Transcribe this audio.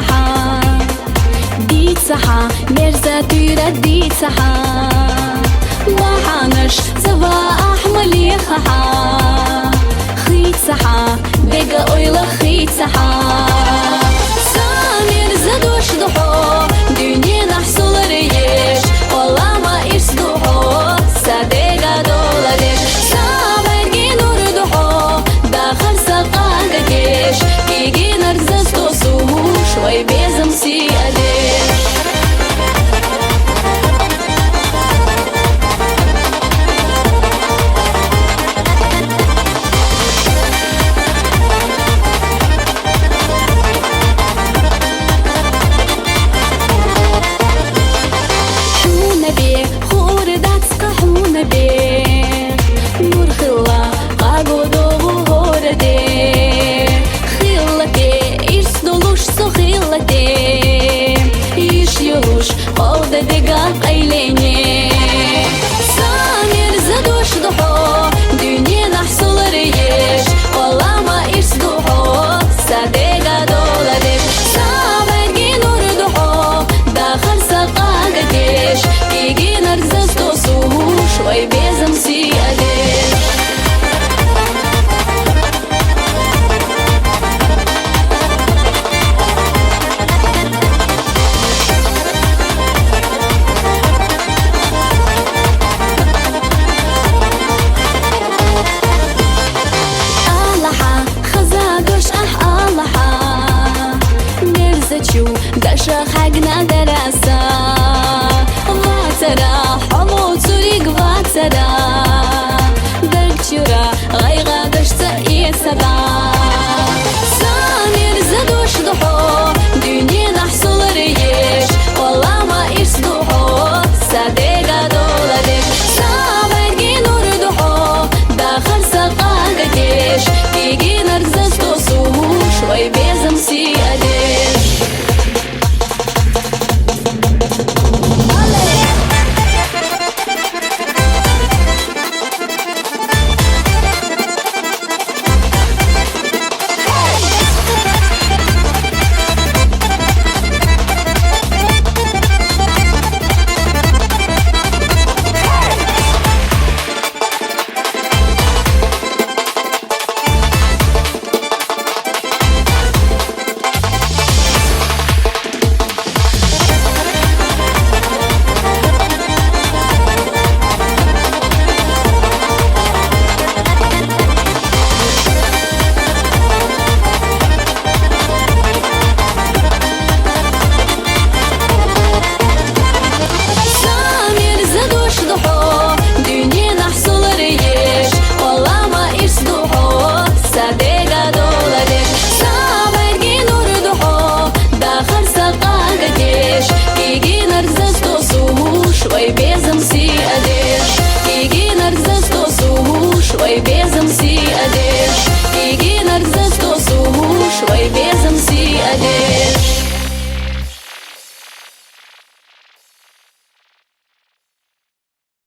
صحا دي صحا مرزا تيرا دي صحا وحنش زوا أحمل خحا خيت صحا دقا أويلا خيت صحا سامر زدوش ضحو دنيا نحصل ريش والله ما إرسدوحو سادقا دولاريش سامر جينور ضحو داخل سقاقا جيش كيجي نرزز توسوه شوي بيزم سياديش دقاق أيليني سامر زدوش ضحو دنيا نحصل ريش والله ما إرسدوحو سادقا دولاريش سامر جينور ضحو داخل سقاقا جيش كيجي نرزز توسوه شوي بيزم سياديش داشا حقنا دراسة غاترا حمو توريق غاترا دقتورا غيغا دشتا إيه سبا